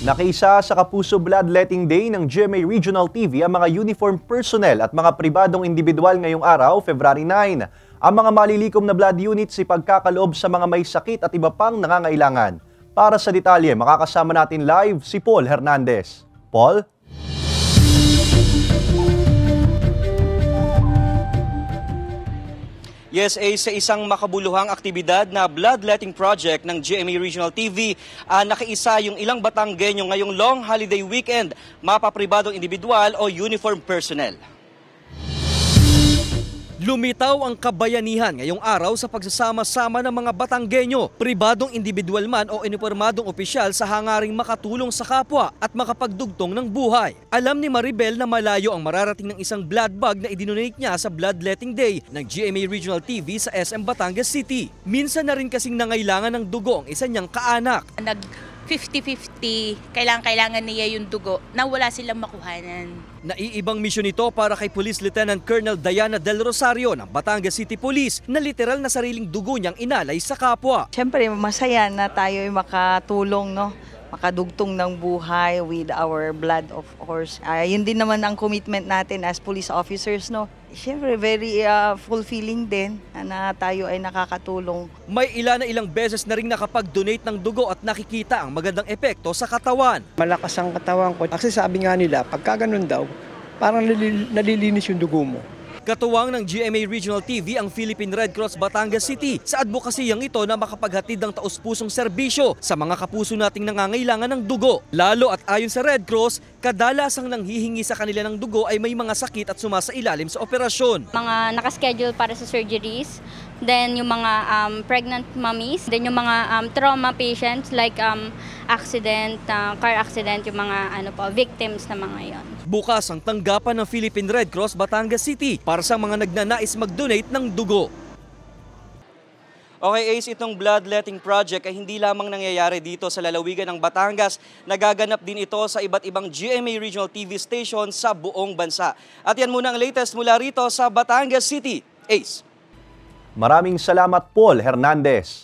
Nakiisa sa Kapuso Bloodletting Day ng GMA Regional TV ang mga uniform personnel at mga pribadong individual ngayong araw, February 9. Ang mga malilikom na blood units ipagkakaloob sa mga may sakit at iba pang nangangailangan. Para sa detalye, makakasama natin live si Paul Hernandez. Paul? Yes, sa isang makabuluhang aktibidad na bloodletting project ng GMA Regional TV, nakiisa yung ilang Batanggenyo ngayong long holiday weekend, mapapribadong individual o uniform personnel. Lumitaw ang kabayanihan ngayong araw sa pagsasama-sama ng mga Batanggenyo, pribadong individual man o unipormadong opisyal sa hangaring makatulong sa kapwa at makapagdugtong ng buhay. Alam ni Maribel na malayo ang mararating ng isang blood bag na idinonate niya sa Bloodletting Day ng GMA Regional TV sa SM Batangas City. Minsan na rin kasing nangailangan ng dugo ang isa niyang kaanak. 50-50, kailangan niya yung dugo na wala silang makuhanan. Naiibang misyon ito para kay Police Lieutenant Colonel Diana Del Rosario ng Batangas City Police na literal na sariling dugo niyang inalay sa kapwa. Siyempre masaya na tayo ay makatulong, no? Makadugtong ng buhay with our blood, of course. Yun din naman ang commitment natin as police officers, no? Siyempre, very fulfilling din na tayo ay nakakatulong. May ilang beses na rin nakapag-donate ng dugo at nakikita ang magandang epekto sa katawan. Malakas ang katawan ko. Kasi sabi nga nila, pagka ganun daw, parang nalilinis yung dugo mo. Katuwang ng GMA Regional TV ang Philippine Red Cross Batangas City sa advokasiyang ito na makapaghatid ng taus-pusong serbisyo sa mga kapuso nating nangangailangan ng dugo. Lalo at ayon sa Red Cross, kadalasang nanghihingi sa kanila ng dugo ay may mga sakit at sumasailalim sa operasyon. Mga nakaschedule para sa surgeries, then yung mga pregnant mommies, then yung mga trauma patients like accident, car accident, yung mga victims na mga yon. Bukas ang tanggapan ng Philippine Red Cross Batangas City para sa mga nagnanais mag-donate ng dugo. Okay, Ace, itong bloodletting project ay hindi lamang nangyayari dito sa lalawigan ng Batangas. Nagaganap din ito sa iba't ibang GMA Regional TV station sa buong bansa. At yan muna ang latest mula rito sa Batangas City. Ace. Maraming salamat, Paul Hernandez.